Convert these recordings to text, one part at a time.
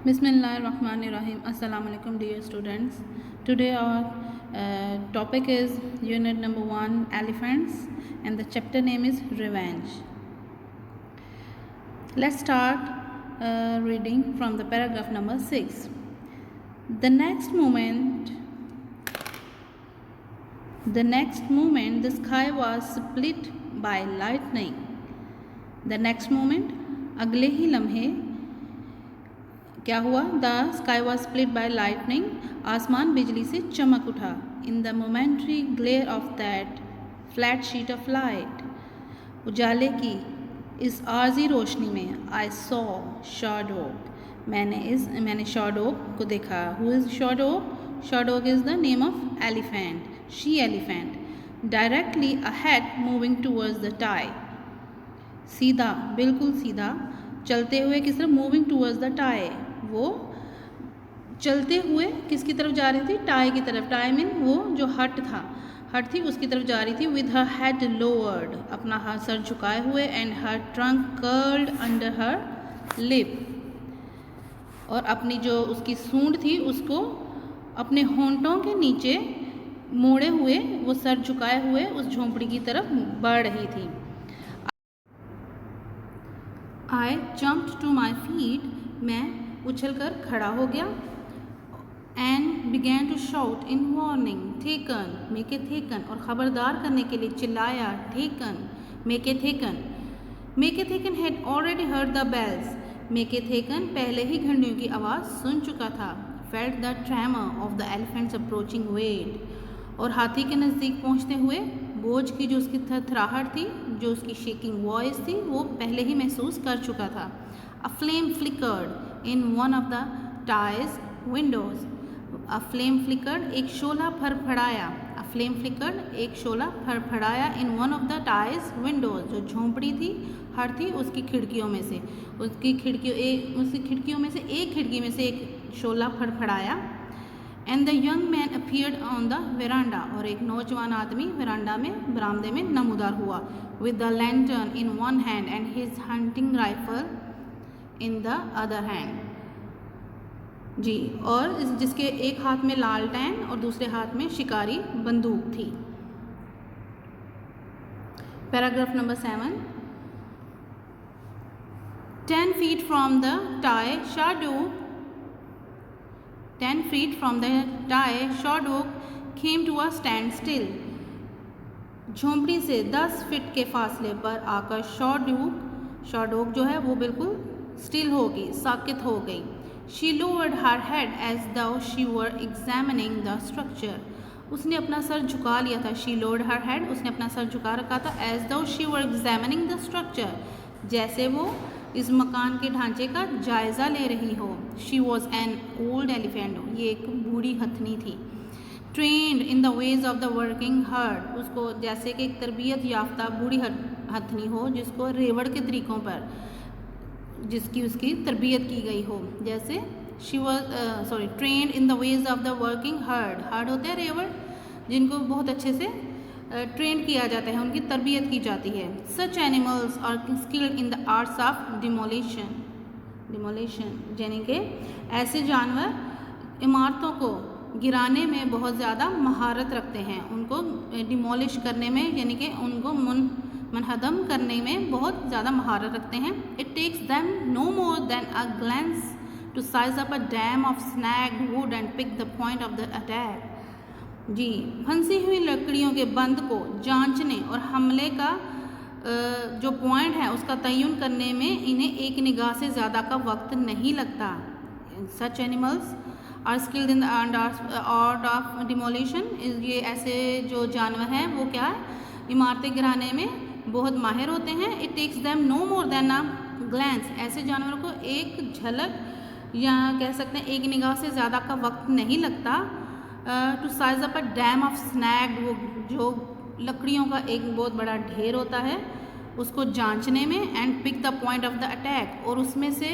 Bismillahirrahmanirrahim. Assalamu alaikum dear students. Today our topic is unit number 1 elephants and the chapter name is revenge. Let's start reading from the paragraph number 6. The next moment the sky was split by lightning. The next moment अगले ही लम्हे क्या हुआ? The sky was split by lightning, आसमान बिजली से चमक उठा. In the momentary glare of that flat sheet of light, उजाले की इस आर्जी रोशनी में आई सॉ शॉडोग, मैंने शॉडोग को देखा. हु इज़ शॉडोग? शॉडोग is the name of elephant, she elephant. Directly ahead moving towards the tie, सीधा, बिल्कुल सीधा चलते हुए किस तरफ? मूविंग टूवर्ड्स द टाई, वो चलते हुए किसकी तरफ जा रही थी? टाई की तरफ. टाई मीन वो जो हट थी उसकी तरफ जा रही थी. विद हर हेड लोअर्ड, अपना हाथ सर झुकाए हुए. And her trunk curled under her lip, और अपनी जो उसकी सूंड थी उसको अपने होंठों के नीचे मोड़े हुए वो सर झुकाए हुए उस झोंपड़ी की तरफ बढ़ रही थी. I jumped to my feet, मैं उछलकर खड़ा हो गया. And began to shout in warning, Taken, make a Taken, और ख़बरदार करने के लिए चिल्लाया, Taken, make a Taken. Make a Taken had already heard the bells, make a Taken पहले ही घंटियों की आवाज़ सुन चुका था. Felt the tremor of the elephant's approaching weight, और हाथी के नज़दीक पहुँचते हुए बोझ की जो उसकी थरथराहट थी, जो उसकी शेकिंग वॉइस थी, वो पहले ही महसूस कर चुका था. A flame flickered in one of the ties windows, a flame flickered, एक शोला फड़फड़ाया. अ फ्लेम फ्लिकर्ड, एक शोला फड़फड़ाया. In one of the ties windows, जो झोंपड़ी थी, हर थी उसकी खिड़कियों में से, उसकी खिड़कियों में से एक शोला फड़फड़ाया. And the young man appeared on the veranda, और एक नौजवान आदमी बरामदे में नमूदार हुआ. With the lantern in one hand and his hunting rifle in the other hand. जी, और जिसके एक हाथ में लालटेन और दूसरे हाथ में शिकारी बंदूक थी. Paragraph number 7. 10 feet from the tie, Shadok came to a standstill. झोंपड़ी से 10 फीट के फासले पर आकर शॉडोक जो है वो बिल्कुल स्टिल हो गई, साकित हो गई. She lowered her head as though she were examining the structure. उसने अपना सर झुका लिया था. शी लोअर्ड हर हेड, उसने अपना सर झुका रखा था. As though she were examining the structure, जैसे वो इस मकान के ढांचे का जायज़ा ले रही हो. She was an old elephant, ये एक बूढ़ी हथनी थी. Trend in the ways of the working heard, उसको जैसे कि एक तरबियत याफ्ता बूढ़ी हथनी हो, जिसको रेवड़ के तरीक़ों पर जिसकी उसकी तरबियत की गई हो. जैसे she was trend in the ways of the working heard होते हैं रेवड़, जिनको बहुत अच्छे से ट्रेंड किया जाता है, उनकी तरबियत की जाती है. Such animals are skilled in the arts of demolition, यानी कि ऐसे जानवर इमारतों को गिराने में बहुत ज़्यादा महारत रखते हैं, उनको डिमोलिश करने में, यानी कि उनको मुनहदम करने में बहुत ज़्यादा महारत रखते हैं. It takes them no more than a glance to size up a dam of snagged wood and pick the point of the attack. जी, फंसी हुई लकड़ियों के बंद को जांचने और हमले का जो पॉइंट है उसका तयन करने में इन्हें एक निगाह से ज़्यादा का वक्त नहीं लगता. Such animals are skilled in the art of demolition, ये ऐसे जो जानवर हैं वो क्या है, इमारतें गिराने में बहुत माहिर होते हैं. It takes them no more than a glance, ऐसे जानवरों को एक झलक या कह सकते हैं एक निगाह से ज़्यादा का वक्त नहीं लगता. To size up a dam of snagged, वो जो लकड़ियों का एक बहुत बड़ा ढेर होता है उसको जांचने में. And pick the point of the attack, और उसमें से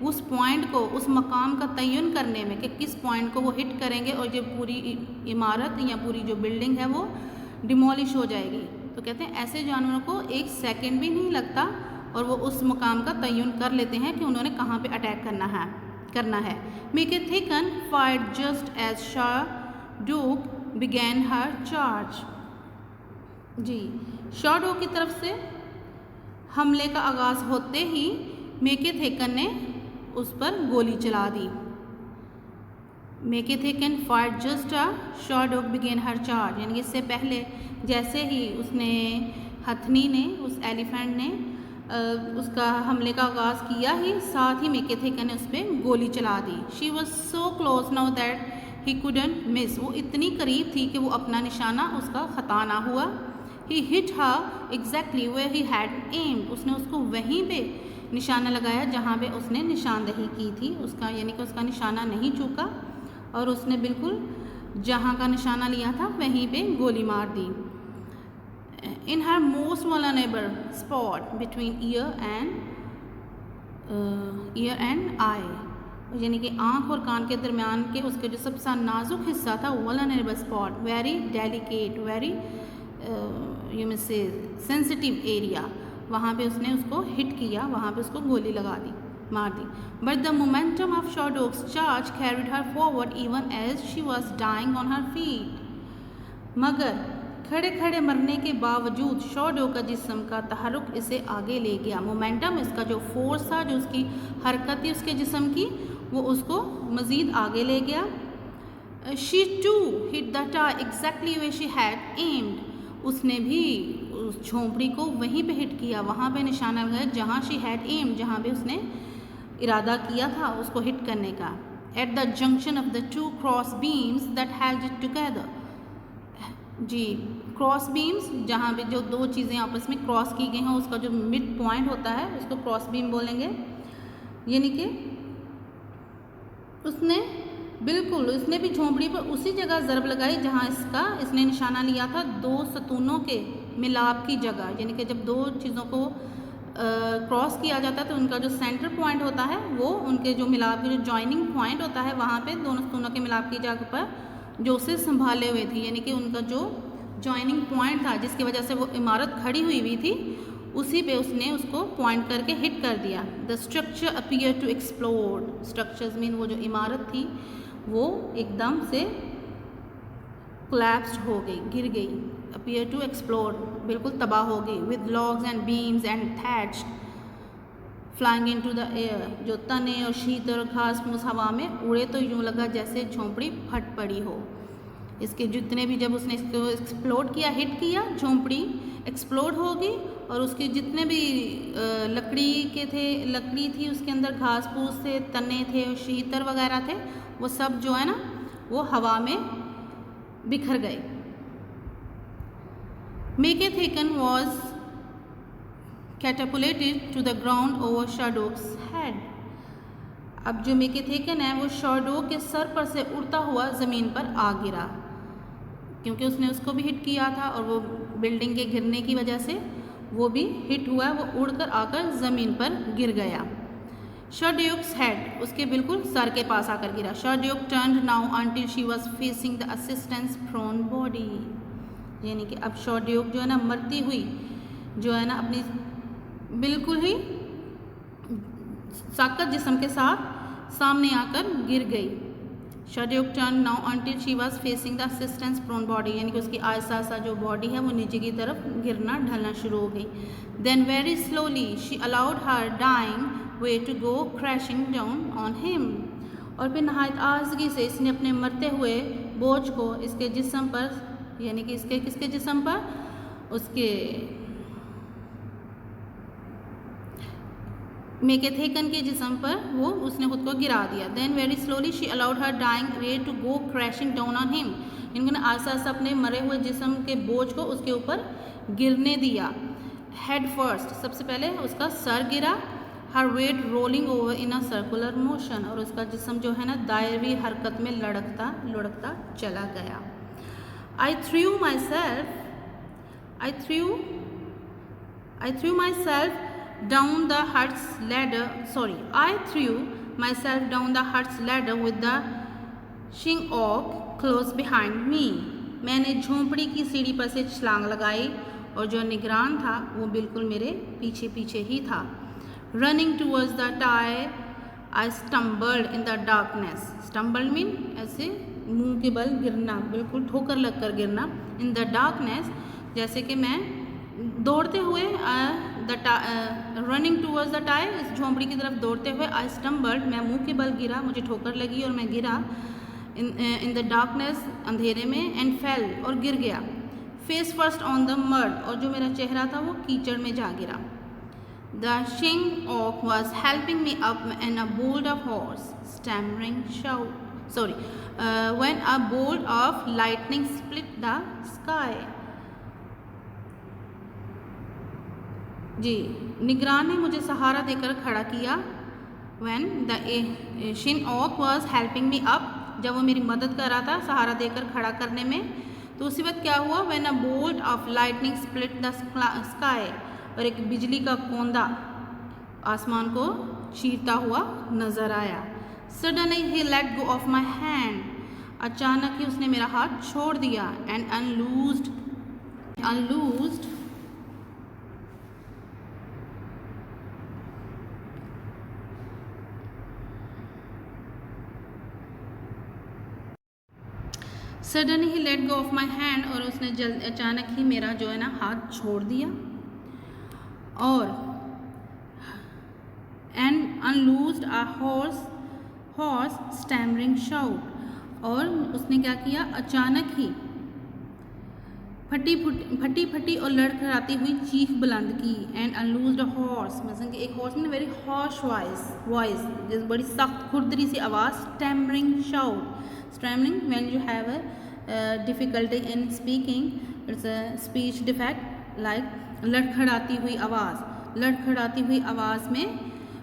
उस पॉइंट को, उस मकाम का तयन करने में कि किस पॉइंट को वो हिट करेंगे और ये पूरी इमारत या पूरी जो बिल्डिंग है वो डिमोलिश हो जाएगी. तो कहते हैं ऐसे जानवरों को एक सेकंड भी नहीं लगता और वो उस मकाम का तयन कर लेते हैं कि उन्होंने कहाँ पे अटैक करना है. करना है। Meke Thicken fired just as Shahdok began her charge. जी, शाहडोक की तरफ से हमले का आगाज़ होते ही मेके थिकन ने उस पर गोली चला दी। Meke Thicken fired just a Shahdok began her charge, यानी इससे पहले जैसे ही उसने हथनी ने, उस एलिफेंट ने उसका हमले का आगाज़ किया ही साथ ही मेके थिकन ने उस पर गोली चला दी। She was so close now that he couldn't miss, वो इतनी करीब थी कि वो अपना निशाना उसका ख़ता ना हुआ। He hit her exactly where he had aimed, उसने उसको वहीं पे निशाना लगाया जहाँ पे उसने निशानदही की थी उसका, यानी कि उसका निशाना नहीं चूका और उसने बिल्कुल जहाँ का निशाना लिया था वहीं पे गोली मार दी। In her most vulnerable spot between ear and eye, यानी कि आँख और कान के दरमियान के उसके जो सबसे नाजुक हिस्सा था, vulnerable spot, very delicate, very you may से सेंसिटिव एरिया, वहाँ पे उसने उसको हिट किया, वहाँ पे उसको गोली लगा दी, मार दी। But the momentum of Shahdok's charge carried her forward even as she was dying on her feet, मगर खड़े खड़े मरने के बावजूद शाहडोक का जिस्म का तहरुक इसे आगे ले गया। मोमेंटम, इसका जो फोर्स था, जो उसकी हरकत थी उसके जिस्म की, वो उसको मज़ीद आगे ले गया। She too hit the tar exactly way she had aimed, उसने भी उस झोंपड़ी को वहीं पे हिट किया, वहाँ पे निशाना लगाया जहाँ शी हैड एम्ड, जहाँ पे उसने इरादा किया था उसको हिट करने का। At the junction of the two cross beams that held it together, जी, क्रॉस बीम्स, जहाँ पे जो दो चीज़ें आपस में क्रॉस की गई हैं उसका जो मिड पॉइंट होता है उसको क्रॉस बीम बोलेंगे। यानी कि उसने बिल्कुल, उसने भी झोंपड़ी पर उसी जगह ज़रब लगाई जहाँ इसने निशाना लिया था, दो सतूनों के मिलाप की जगह, यानी कि जब दो चीज़ों को क्रॉस किया जाता है तो उनका जो सेंटर पॉइंट होता है वो उनके जो मिलाप की जो जॉइनिंग पॉइंट होता है वहाँ पे दोनों सतूनों के मिलाप की जगह पर जो उसे संभाले हुए थी, यानी कि उनका जो जॉइनिंग पॉइंट था जिसकी वजह से वो इमारत खड़ी हुई थी, उसी पे उसने उसको पॉइंट करके हिट कर दिया। The structure appear to explode, structures mean वो जो इमारत थी वो एकदम से कोलैप्स्ड हो गई, गिर गई। अपीयर टू एक्सप्लोड, बिल्कुल तबाह हो गई। With logs and beams and thatch flying into the air, जो तने और शीत और घास फूस हवा में उड़े तो यूँ लगा जैसे झोंपड़ी फट पड़ी हो। इसके जितने भी, जब उसने इसको एक्सप्लोड किया, हिट किया, झोंपड़ी एक्सप्लोड हो गई और उसके जितने भी लकड़ी थी उसके अंदर घास फूस थे, तने थे, शीतर वगैरह थे, वो सब जो है ना वो हवा में बिखर गए। Meke Thicken was catapulted to the ground over Shahdok's head. अब जो मेके थिकन है वो शाहडोक के सर पर से उड़ता हुआ ज़मीन पर आ गिरा, क्योंकि उसने उसको भी हिट किया था और वो बिल्डिंग के गिरने की वजह से वो भी हिट हुआ, वो उड़कर आकर ज़मीन पर गिर गया। शाहडोक्स हेड, उसके बिल्कुल सर के पास आकर गिरा। Shahdok turned now until she was facing the assistant's prone body, यानी कि अब शाहडोक जो है ना मरती हुई जो है ना अपनी बिल्कुल ही साकत जिस्म के साथ सामने आकर गिर गई। Shahdok turn now until she was facing the assistant's prone body, यानी कि उसकी आहिस्ता आहिस्ता जो बॉडी है वो नीचे की तरफ गिरना ढलना शुरू हो गई। Then very slowly she allowed her dying way to go crashing down on him, और फिर नहायत आज़गी से इसने अपने मरते हुए बोझ को इसके जिस्म पर, यानी कि इसके किसके जिस्म पर, उसके मेके थिकन के जिस्म पर वो उसने खुद को गिरा दिया। Then very slowly she allowed her dying way to go crashing down on him, इन्होंने आस्ता आस्ता अपने मरे हुए जिस्म के बोझ को उसके ऊपर गिरने दिया। हेड फर्स्ट, सबसे पहले उसका सर गिरा। Her weight rolling over in a circular motion, और उसका जिस्म जो है ना दायरवी हरकत में लुढ़कता चला गया। I threw myself down the hut's ladder. I threw myself down the hut's ladder with the shing-oak close behind me. मैंने झोंपड़ी की सीढ़ी पर से छलांग लगाई और जो निगरान था वो बिल्कुल मेरे पीछे पीछे ही था। Running towards the tie, I stumbled in the darkness, stumbled mean ऐसे मुंह के बल गिरना, बिल्कुल ठोकर लगकर गिरना। इन द डार्कनेस जैसे कि मैं दौड़ते हुए, रनिंग टूवर्ड्स द टायर, इस झोंपड़ी की तरफ दौड़ते हुए, आई स्टम्बल्ड मैं मुंह के बल गिरा, मुझे ठोकर लगी और मैं गिरा, इन द डार्कनेस अंधेरे में, एंड फेल और गिर गया, face first on the mud और जो मेरा चेहरा था वो कीचड़ में जा गिरा। The Shing Ok was helping me up and a bold of hoarse stammering shout, sorry, when a bolt of lightning split the sky. जी, निगरान ने मुझे सहारा देकर खड़ा किया। When the Shin Ok was helping me up, जब वो मेरी मदद कर रहा था सहारा देकर खड़ा करने में, तो उसी वक्त क्या हुआ, when a bolt of lightning split the sky, और एक बिजली का कोंदा आसमान को चीरता हुआ नजर आया। Suddenly he let go of my hand, अचानक ही उसने मेरा हाथ छोड़ दिया, and unloosed suddenly he let go of my hand, और उसने अचानक ही मेरा जो है ना हाथ छोड़ दिया, और and unloosed a hoarse stammering shout, और उसने क्या किया, अचानक ही फटी और लड़खड़ाती हुई चीख बुलंद की। एंड अनलूज्ड अ हॉर्स, मतलब कि एक हॉर्स में वेरी हॉर्श वॉइस, जिस बड़ी सख्त खुरदरी सी आवाज़, stammering shout, stammering when you have a difficulty in speaking, it's a speech defect, like लड़खड़ाती हुई आवाज़ में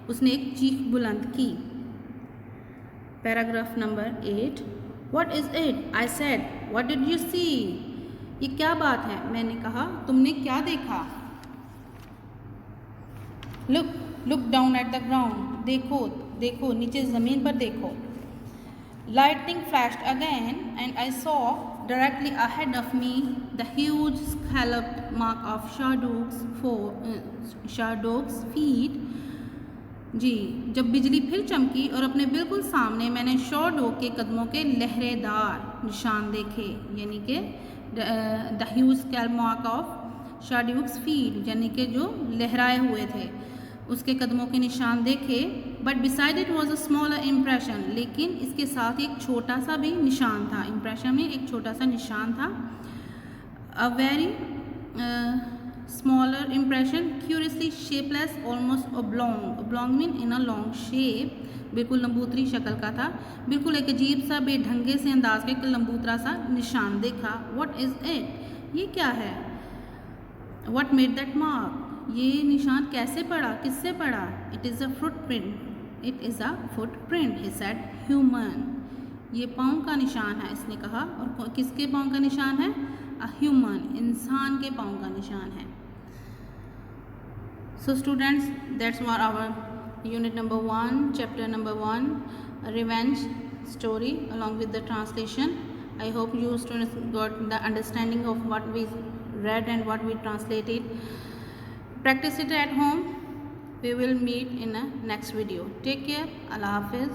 उसने एक चीख बुलंद की। Paragraph number 8, what is it, I said, what did you see, ये क्या बात है, मैंने कहा, तुमने क्या देखा। Look down at the ground, देखो नीचे ज़मीन पर देखो। Lightning flashed again, and I saw directly ahead of me the huge scalloped mark of Shardog's feet. जी, जब बिजली फिर चमकी और अपने बिल्कुल सामने मैंने शॉर्डोग के कदमों के लहरेदार निशान देखे, यानी कि the huge scalp mark of Shardog's feet, यानी कि जो लहराए हुए थे उसके कदमों के निशान देखे। But beside it was a smaller impression, लेकिन इसके साथ एक छोटा सा भी निशान था, इम्प्रेशन में एक छोटा सा निशान था। A very smaller impression, curiously shapeless, almost oblong mean in a long shape, बिल्कुल लंबूतरी शक्ल का था, बिल्कुल एक अजीब सा बेढंगे से अंदाज का एक लंबूतरा सा निशान देखा। व्हाट इज़ इट, ये क्या है। व्हाट मेड दैट मार्क, ये निशान कैसे पड़ा, किससे पड़ा। It is a footprint, he said, human, ये पाँव का निशान है, इसने कहा, और किसके पाँव का निशान है, अ ह्यूमन, इंसान के पाँव का निशान है। So students, that's where our unit number 1, chapter number 1, revenge story along with the translation. I hope you students got the understanding of what we read and what we translated. Practice it at home. We will meet in a next video. Take care. Allah Hafiz.